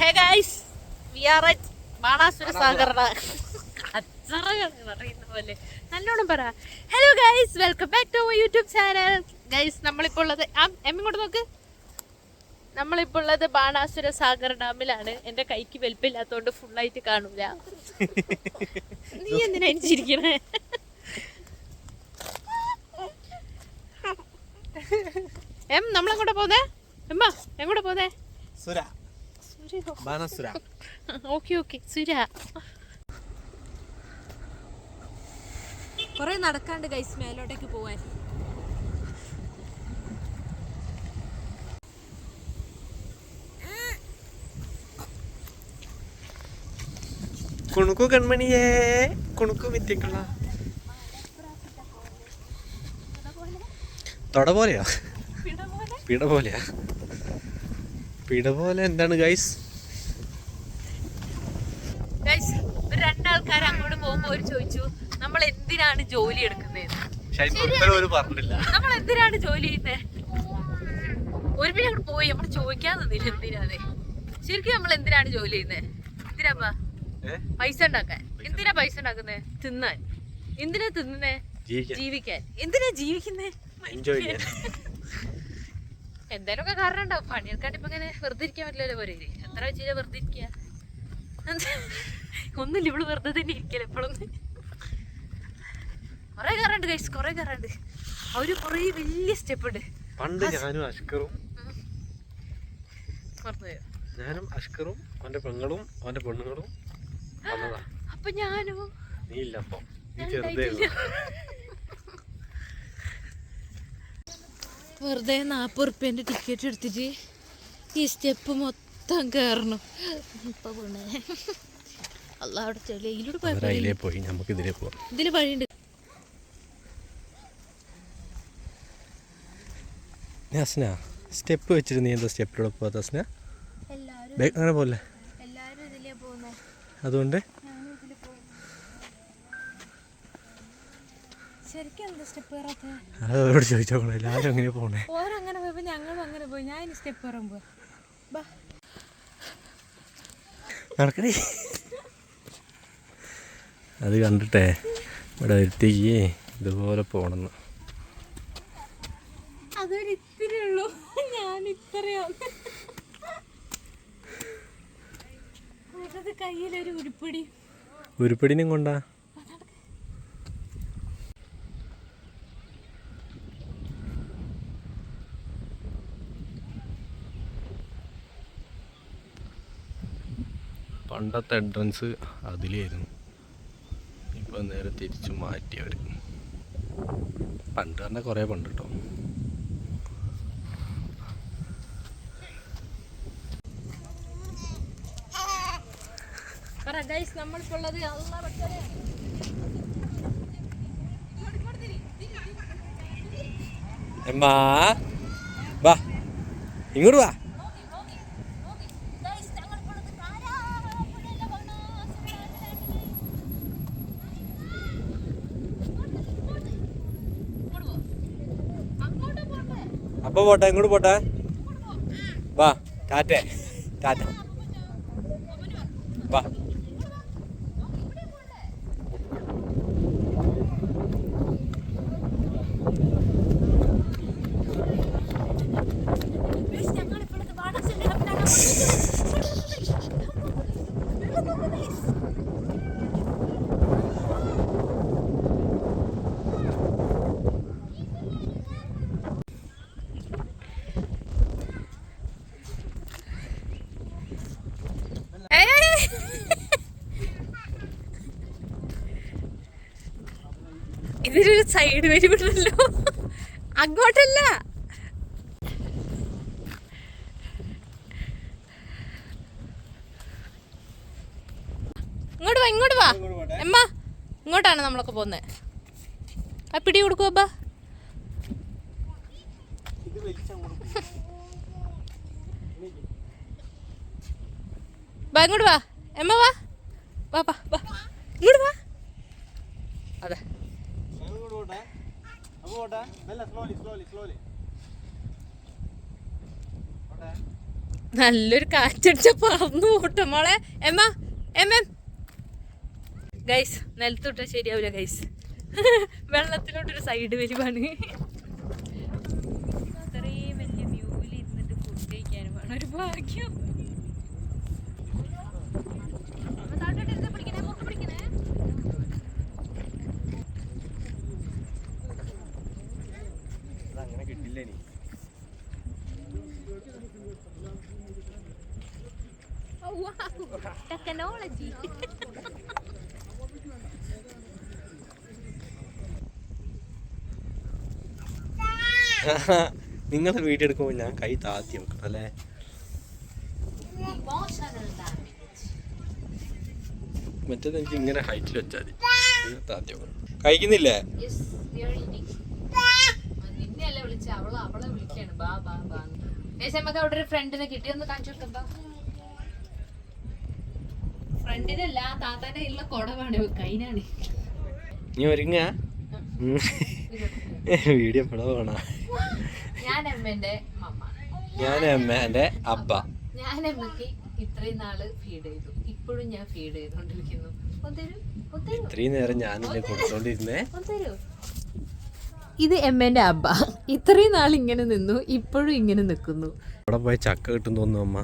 Hey guys, we are at Banasura Sagarna. നല്ലോണം പറ. Hello guys, welcome back to my YouTube channel. Guys, നമ്മളിപ്പോൾ ഉള്ളത് ഇങ്ങോട്ട് നോക്ക്. നമ്മളിപ്പോൾ ഉള്ളത് ബാണാസുര സാഗർ ഡാമിലാണ്. എന്റെ കൈക്ക് വലിപ്പില്ലാത്തോണ്ട് ഫുള്ളായിട്ട് കാണൂല. നീ എന്തിനാ ചിരിക്കണേ? നമ്മളെങ്ങോട്ടാ പോന്നേ? എമ്മ എങ്ങോട്ടാ പോന്നേ? ഓക്കെ സുര. കൊറേ നടക്കാണ്ട് ഗൈസ് മേലോട്ടേക്ക് പോവാൻ. കുണുക്കു കൺമണിയേ, കുണുക്കു വിദ്യക്കുള്ള തൊട പോലെയാ, പിട പോലെയാ, പിട പോലെ. എന്താണ് ഗൈസ്? രണ്ടാൾക്കാർ അങ്ങോട്ട് പോകുമ്പോ ഒരു ചോദിച്ചു, നമ്മൾ എന്തിനാണ് ജോലി എടുക്കുന്നത്? നമ്മൾ എന്തിനാണ് ജോലി ചെയ്യുന്നത്? ഒരു പിന്നെ അങ്ങോട്ട് പോയി നമ്മൾ ചോദിക്കാൻ നിന്നില്ല എന്തിനാതെ. ശരിക്കും നമ്മൾ എന്തിനാണ് ജോലി ചെയ്യുന്നത്? എന്തിനാ പൈസ ഉണ്ടാക്കാൻ? എന്തിനാ പൈസ ഉണ്ടാക്കുന്നത്? തിന്നാൻ. എന്തിനാ തിന്നുന്നേ? ജീവിക്കാൻ. എന്തിനാ ജീവിക്കുന്നേ? എന്തായാലും ഒക്കെ കാരണം ഉണ്ടാവും. പണിയെടുക്കാണ്ട് ഇപ്പൊ ഇങ്ങനെ വെറുതെ ഇരിക്കാൻ പറ്റില്ലല്ലോ. പോരെ എത്ര വെച്ചാൽ വെറുതെ ഇരിക്കുക. ഒന്നുമില്ല, ഇവള് വെറുതെ തന്നെ ഇരിക്കല എപ്പോഴൊന്നും. കൊറേ കയറുണ്ട് ഗൈസ്, കൊറേ കയറുണ്ട്. അവര് കൊറേ വലിയ സ്റ്റെപ്പ് ഉണ്ട്. പണ്ട് ഞാനും അഷ്കറും മറന്നുപോയോ? ഞാനും അഷ്കറും അവന്റെ പെങ്ങളും അവന്റെ പെണ്ണുങ്ങളും വന്നതാ. അപ്പൊ ഞാനോ? നീ ഇല്ല. അപ്പൊ നീ ചെറുതേ. വെറുതെ 40 റുപ്യന്റെ ടിക്കറ്റ് എടുത്തിട്ട് ഈ സ്റ്റെപ്പ് മൊത്തം കയറണം. ഇപ്പൊ പോണേ അല്ല, അവിടെ ചെളിയിലൂടെ പോയി. നമുക്ക് ഇതിലേ പോവാം. ഇതില് വഴിയുണ്ട്. അസ്ന, സ്റ്റെപ്പ് വെച്ചിട്ട് നീ എന്താ സ്റ്റെപ്പിലൂടെ പോകാത്ത? അസ്ന അങ്ങനെ പോലെ അതുകൊണ്ട് അതോട് ചോദിച്ചോളൂ. എല്ലാവരും അങ്ങനെ പോണേ. അങ്ങനെ പോയപ്പോ ഞങ്ങളും അങ്ങനെ പോയി. ഞാൻ സ്റ്റെപ്പ് കയറുമ്പോ നടക്കണേ. അത് കണ്ടിട്ടേ ഇവിടെ വരുത്തിക്ക് ഇതുപോലെ പോണെന്ന്. അതൊരു ഇത്തിരി ഉള്ളൂ. ഞാൻ ഇത്രയോ കയ്യിലൊരു ഉരുപ്പിടിനും കൊണ്ടാ. പണ്ടത്തെ എൻട്രൻസ് അതിലായിരുന്നു. ഇപ്പം നേരെ തിരിച്ചു മാറ്റിയവർ. പണ്ട് തന്നെ കുറേ പണ്ട് കേട്ടോ. എമ്മാ വാ, ഇങ്ങോട്ട് വാ. അപ്പൊ പോട്ടെ, ഇങ്ങോട്ട് പോട്ടെ. വാ, ടാറ്റ ടാറ്റ. വാ. ഇതിലൊരു സൈഡ് വരുമല്ലോ. അങ്ങോട്ടല്ല, ഇങ്ങോട്ട് വാ. എമ്മ, ഇങ്ങോട്ടാണ് നമ്മളൊക്കെ പോകുന്നത്. ആ പിടി കൊടുക്കൂ അബ്ബ. ഇങ്ങോട്ട് വാ എമ്മ, വാ വാ, ഇങ്ങോട്ട് വാ. അതെ, നല്ലൊരു കാറ്റടിച്ച പറന്നു പോട്ടെ മോളെ. ഗൈസ് നിലത്തോട്ട് ശരിയാവില്ല ഗൈസ്. വെള്ളത്തിലോട്ടൊരു സൈഡ് വലിവാണ്. അത്രയും വലിയ വ്യൂവിൽ ഇരുന്നിട്ട് ഫുഡ് കഴിക്കാനുമാണ് ഒരു ഭാഗ്യം. അങ്ങനെ കിട്ടില്ല ഇനി. ടെക്നോളജി. നിങ്ങൾ വീഡിയോ എടുക്കുമ്പോൾ ഞാൻ കൈ താത്തി വെക്കണം അല്ലേ? മറ്റേത് എനിക്ക് ഇങ്ങനെ ഹൈറ്റിൽ വെച്ചാൽ മതി. താത്തി വെക്കണം. കഴിക്കുന്നില്ലേ? അവിടെ ഒരു ഫ്രണ്ടിനെ കിട്ടി. ഒന്ന് കാണിച്ചു കൊടുക്കാം. ഫ്രണ്ടിനല്ല, താത്താന്റെ കയ്യിലുള്ള കുടമാണ്, കൈനാണ്. നീ ഒരുങ്ങ വീഡിയോ പോണ. ഞാൻ അമ്മേന്റെ മമ്മ, ഞാൻ അമ്മേന്റെ അബ്ബ. ഞാൻ അമ്മക്ക് ഇത്രയും നാള് ഫീഡ് ചെയ്തു, ഇപ്പോഴും ഞാൻ ഫീഡ് ചെയ്തോണ്ടിരിക്കുന്നു. ഇത്രയും നേരം ഞാനില്ലേ കൊടുത്തോണ്ടിരുന്നേ. ഇത് എമ്മേന്റെ അബ്ബ, ഇത്രയും നാൾ ഇങ്ങനെ നിന്നു, ഇപ്പോഴും ഇങ്ങനെ നിൽക്കുന്നു. അവിടെ പോയി ചക്ക കിട്ടും തോന്നുന്നു അമ്മ.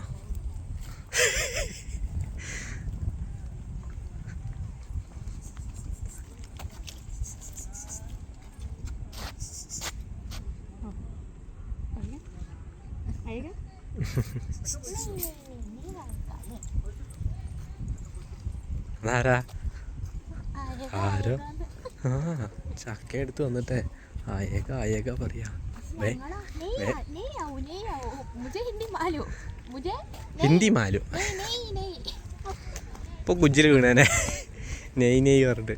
ആരാ ആരോ ആ ചക്ക എടുത്ത് വന്നിട്ടേ ആയേക ആയേക പറയാ. ഹിന്ദി മാലു ഇപ്പൊ കുജില് വീണേനെ. നെയ് നെയ് പറഞ്ഞിട്ട്.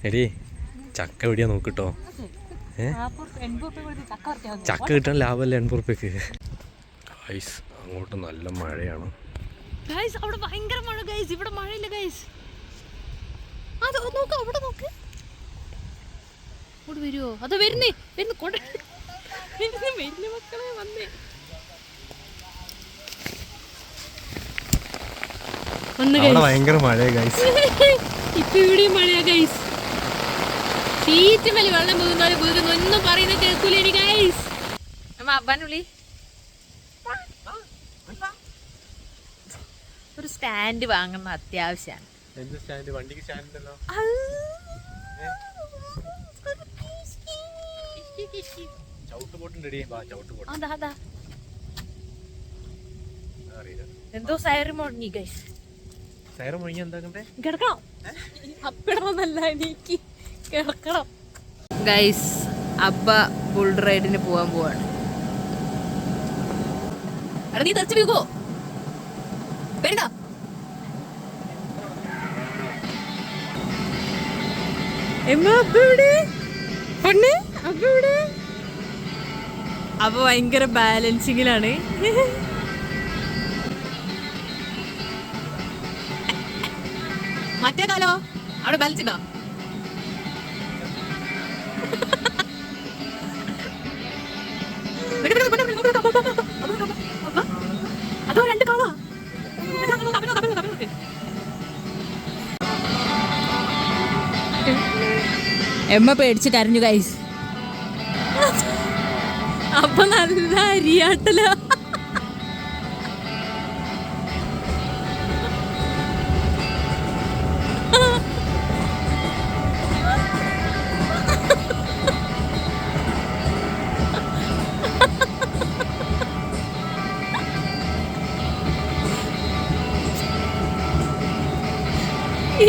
എടീ ചക്ക എവിടെയാ നോക്കിട്ടോ. ചക്ക കിട്ടാൻ ലാഭമല്ലേ 80 റുപ്യക്ക്. ഗൈസ് അങ്ങോട്ട് നല്ല മഴയാണ്. ഗൈസ് അവിടെ ഭയങ്കര മഴ ഗൈസ്. ഇവിടെ മഴയില്ല ഗൈസ്. അത് നോക്ക്, അവിടെ നോക്ക്. അവിടെ വരുവോ? അത് വരുന്നേ, വരുന്നു കൊട വരുന്ന മക്കളെ വന്നേ. ഭയങ്കര മഴയാ ഗൈസ്. ഇപ്പൊ ഇവിടെയും മഴയാ ഗൈസ്. സീറ്റ് മേലെ വെള്ളം പോകുന്ന ഒന്നും പറയുന്നത് കേൾക്കൂല ഇനി ഗൈസ്. അമ്മ അബ്ബാനുള്ളി ഒരു സ്റ്റാൻഡ് വാങ്ങുന്ന അത്യാവശ്യമാണ്. എന്തോ സയറി മുഴങ്ങി ഗൈസ്. കിടക്കണം, അപ്പിടണമെന്നല്ല, എനിക്ക് കിടക്കണം ഗൈസ്. അബ്ബ ബുൾ റൈഡിന് പോവാൻ പോവാണ്. എടാ നീ തെറിച്ച് വീകോ വേണ്ട. അപ്പൊ ഭയങ്കര ബാലൻസിങ്ങിലാണ്. മറ്റേ കാലോ അവിടെ ബാലൻസ് ഉണ്ടോ? അതോ രണ്ട് കാളാ. എമ്മ പേടിച്ച് കരഞ്ഞു ഗൈസ്. അപ്പൊ നല്ല അരിയാട്ടല.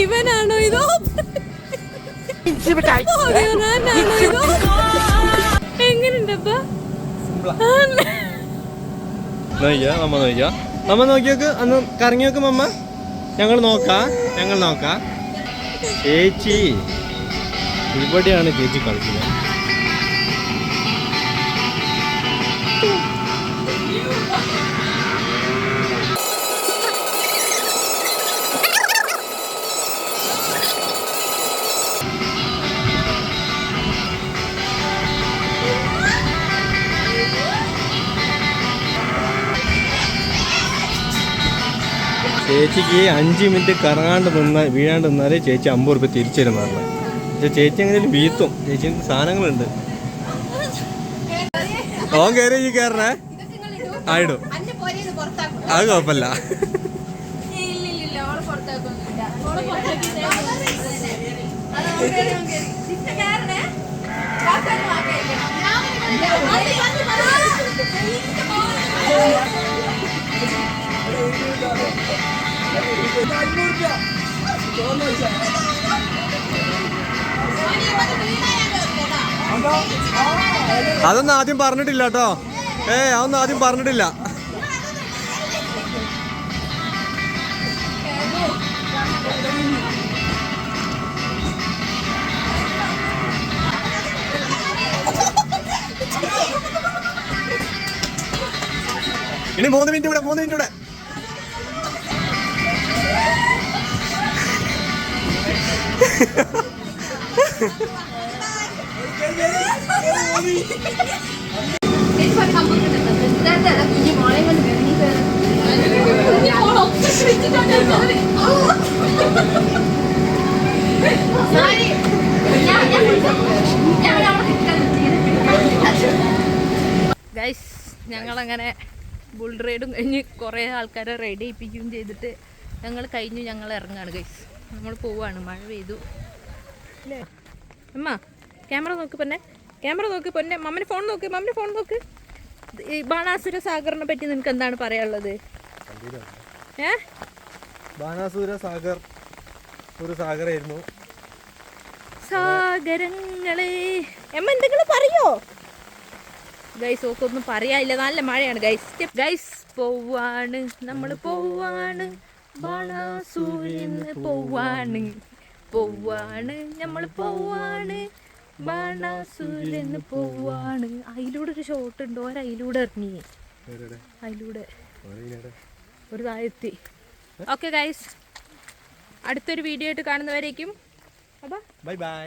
ഇവനാണോ ഇതോ? എങ്ങനെയുണ്ടപ്പാ? മമ്മ നോക്കി നോക്ക്, അന്ന് കറങ്ങി നോക്ക് മമ്മ. ഞങ്ങൾ നോക്കാം. ചേച്ചി ഇവിടെയാണ് ചേച്ചി കളിക്കുന്നത്. ചേച്ചിക്ക് 5 മിനിറ്റ് കറങ്ങാണ്ട് വീഴാണ്ട് നിന്നാൽ ചേച്ചി 50 രൂപ തിരിച്ചു തരും പറഞ്ഞത്. പക്ഷെ ചേച്ചി എങ്ങനെയും വീത്തും. ചേച്ചി സാധനങ്ങളുണ്ട്. ഓൻ കയറി ഈ കയറണേ ആയിടും. അത് കുഴപ്പമില്ല. അതൊന്നും ആദ്യം പറഞ്ഞിട്ടില്ല കേട്ടോ. അതൊന്നും ആദ്യം പറഞ്ഞിട്ടില്ല. ഇനി 3 മിനിറ്റ് കൂടെ 3 മിനിറ്റ് കൂടെ. ഗൈസ് ഞങ്ങളങ്ങനെ ബുൾ റൈഡും കഴിഞ്ഞ് കുറേ ആൾക്കാരെ റൈഡ് ചെയ്യിപ്പിക്കുകയും ചെയ്തിട്ട് ഞങ്ങൾ കഴിഞ്ഞു. ഞങ്ങൾ ഇറങ്ങാണ് ഗൈസ്. നമ്മൾ പോവാണ്. മഴ പെയ്തു അല്ലേ അമ്മ? ക്യാമറ നോക്ക് പൊന്നെ, ക്യാമറ നോക്ക് പൊന്നെ. മമ്മൻ്റെ ഫോൺ നോക്ക്, മമ്മൻ്റെ ഫോൺ നോക്ക്. ഈ ബാണാസുര സാഗറിനെ പറ്റി നിനക്ക് എന്താണ് പറയാനുള്ളത്? ബാണാസുര സാഗർ ഒരു സാഗറായിരുന്നു. സാഗരങ്ങളെ എമ്മ എന്തെങ്കിലും പറയോ? ഗൈസ് ഓക്കൊന്നും പറയാനില്ല. നല്ല മഴയാണ് ഗൈസ്. ഗൈസ് പോവാണ്, നമ്മൾ പോവാണ്, ബാണാസുരന്ന് പോവാണ്, പോവാണ്, നമ്മൾ പോവാണ്, ബാണാസുരന്ന് പോവാണ്. അതിലൂടെ ഒരു ഷോട്ട് ഉണ്ട്. അതിലൂടെ ഇറങ്ങി, അതിലൂടെ ഒരു താഴെത്തി. ഓക്കെ ഗൈസ്, അടുത്തൊരു വീഡിയോ ആയിട്ട് കാണുന്നവരേക്കും ബൈ ബൈ.